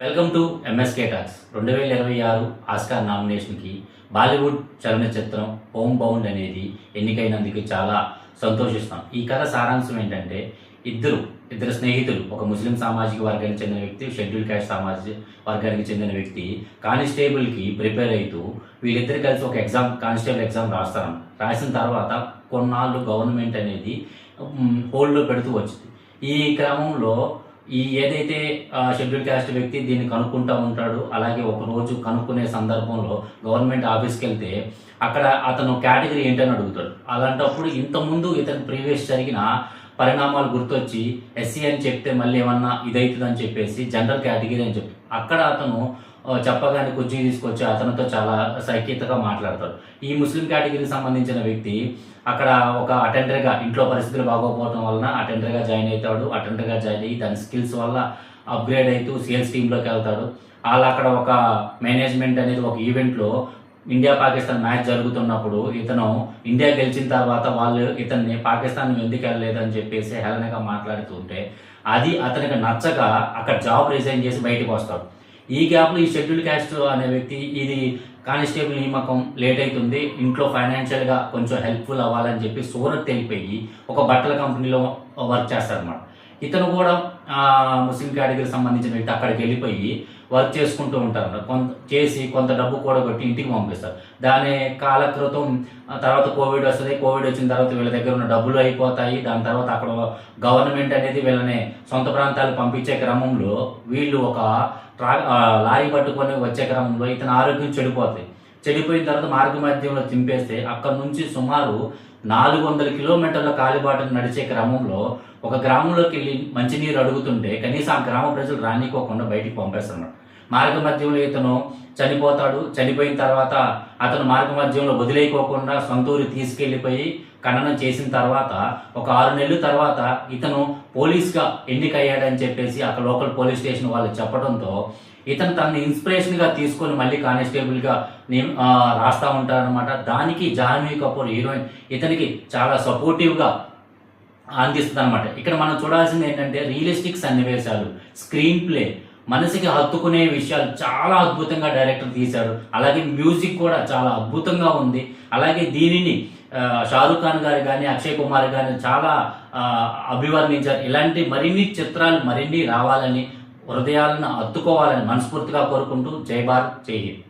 Welcome to MSK talks 2026 Oscar నామినేషన్కి Bollywood చలనచిత్రం homebound అనేది ఎన్నికైనందుకు చాలా సంతోషిస్తాం. ఈ కథ సారాంశం ఏంటంటే ఇద్దరు స్నేహితులు, ఒక ముస్లిం సామాజిక వర్గానికి చెందిన వ్యక్తి, షెడ్యూల్ క్యాస్ట్ సామాజిక వర్గానికి చెందిన వ్యక్తి కానిస్టేబుల్కి ప్రిపేర్ అవుతూ వీళ్ళిద్దరు కలిసి ఒక కానిస్టేబుల్ ఎగ్జామ్ రాస్తారు. రాసిన తర్వాత కొన్నాళ్ళు గవర్నమెంట్ అనేది హోల్డ్లో పెడుతూ వచ్చింది. ఈ క్రమంలో ఏదైతే షెడ్యూల్ క్యాస్ట్ వ్యక్తి దీన్ని కనుక్కుంటూ ఉంటాడు. అలాగే ఒక రోజు కనుక్కునే సందర్భంలో గవర్నమెంట్ ఆఫీస్కి వెళ్తే అక్కడ అతను కేటగిరీ ఏంటని అడుగుతాడు. అలాంటప్పుడు ఇంతకుముందు ఇతను ప్రీవియస్ జరిగిన పరిణామాలు గుర్తొచ్చి ఎస్సీ అని చెప్తే మళ్ళీ ఏమన్నా ఇదవుతుందని చెప్పేసి జనరల్ కేటగిరీ అని చెప్పి అక్కడ అతను చెప్పగానే కుర్చీ తీసుకొచ్చి అతనితో చాలా సైకితగా మాట్లాడతాడు. ఈ ముస్లిం కేటగిరీకి సంబంధించిన వ్యక్తి అక్కడ ఒక అటెండర్గా, ఇంట్లో పరిస్థితులు బాగోకపోవడం వలన అటెండర్గా జాయిన్ అవుతాడు. అటెండర్గా జాయిన్ అయ్యి దాని స్కిల్స్ వల్ల అప్గ్రేడ్ అవుతూ సేల్స్ టీంలోకి వెళ్తాడు. అలా అక్కడ ఒక మేనేజ్మెంట్ అనేది ఒక ఈవెంట్లో ఇండియా పాకిస్తాన్ మ్యాచ్ జరుగుతున్నప్పుడు ఇతను ఇండియా గెలిచిన తర్వాత వాళ్ళు ఇతన్ని పాకిస్తాన్ ఎందుకు వెళ్ళలేదని చెప్పేసి హేళనగా మాట్లాడుతుంటే అది అతనికి నచ్చక అక్కడ జాబ్ రిజైన్ చేసి బయటకు వస్తాడు. ఈ గ్యాప్లో ఈ షెడ్యూల్ క్యాస్ట్ అనే వ్యక్తి ఇది కానిస్టేబుల్ నియామకం లేట్ అవుతుంది, ఇంట్లో ఫైనాన్షియల్గా కొంచెం హెల్ప్ఫుల్ అవ్వాలని చెప్పి సూరత్ వెళ్ళిపోయి ఒక బట్టల కంపెనీలో వర్క్ చేస్తారన్నమాట. ఇతను కూడా ముస్లిం కేటగిరీకి సంబంధించిన వ్యక్తి అక్కడికి వెళ్ళిపోయి వర్క్ చేసుకుంటూ ఉంటారు. కొంత డబ్బు కూడా కొట్టి ఇంటికి పంపిస్తారు. దాని కాలకృతం తర్వాత కోవిడ్ వస్తుంది. కోవిడ్ వచ్చిన తర్వాత వీళ్ళ దగ్గర ఉన్న డబ్బులు అయిపోతాయి. దాని తర్వాత అక్కడ గవర్నమెంట్ అనేది వీళ్ళని సొంత ప్రాంతాలకు పంపించే క్రమంలో వీళ్ళు ఒక లారీ పట్టుకొని వచ్చే క్రమంలో ఇతని ఆరోగ్యం చెడిపోయిన తర్వాత మార్గ మధ్యంలో తింపేస్తే అక్కడ నుంచి సుమారు 400 కిలోమీటర్ల కాలిబాటను నడిచే క్రమంలో ఒక గ్రామంలోకి వెళ్ళి మంచినీరు అడుగుతుంటే కనీసం ఆ గ్రామ ప్రజలు రానికోకుండా బయటికి పంపేస్తున్నారు. మార్గ మధ్యంలో ఇతను చనిపోతాడు. చనిపోయిన తర్వాత అతను మార్గ మధ్యంలో వదిలేయకోకుండా సొంతూరు తీసుకెళ్లిపోయి ఖననం చేసిన తర్వాత ఒక 6 నెలల తర్వాత ఇతను పోలీస్గా ఎన్నికయ్యాడని చెప్పేసి అక్కడ లోకల్ పోలీస్ స్టేషన్ వాళ్ళు చెప్పడంతో ఇతను తనని ఇన్స్పిరేషన్గా తీసుకొని మళ్ళీ కానిస్టేబుల్గా రాస్తా ఉంటారనమాట. దానికి జాహ్నవి కపూర్ హీరోయిన్ ఇతనికి చాలా సపోర్టివ్గా అందిస్తుంది అనమాట. ఇక్కడ మనం చూడాల్సింది ఏంటంటే రియలిస్టిక్ సన్నివేశాలు, స్క్రీన్ ప్లే, మనసుకి హత్తుకునే విషయాలు చాలా అద్భుతంగా డైరెక్టర్ తీశాడు. అలాగే మ్యూజిక్ కూడా చాలా అద్భుతంగా ఉంది. అలాగే దీనిని షారూఖ్ ఖాన్ గారు కానీ అక్షయ్ కుమార్ గారు చాలా అభివర్ణించారు. ఇలాంటి మరిన్ని చిత్రాలు రావాలని, హృదయాలను హత్తుకోవాలని మనస్ఫూర్తిగా కోరుకుంటూ జై భారత్, జై హింద్.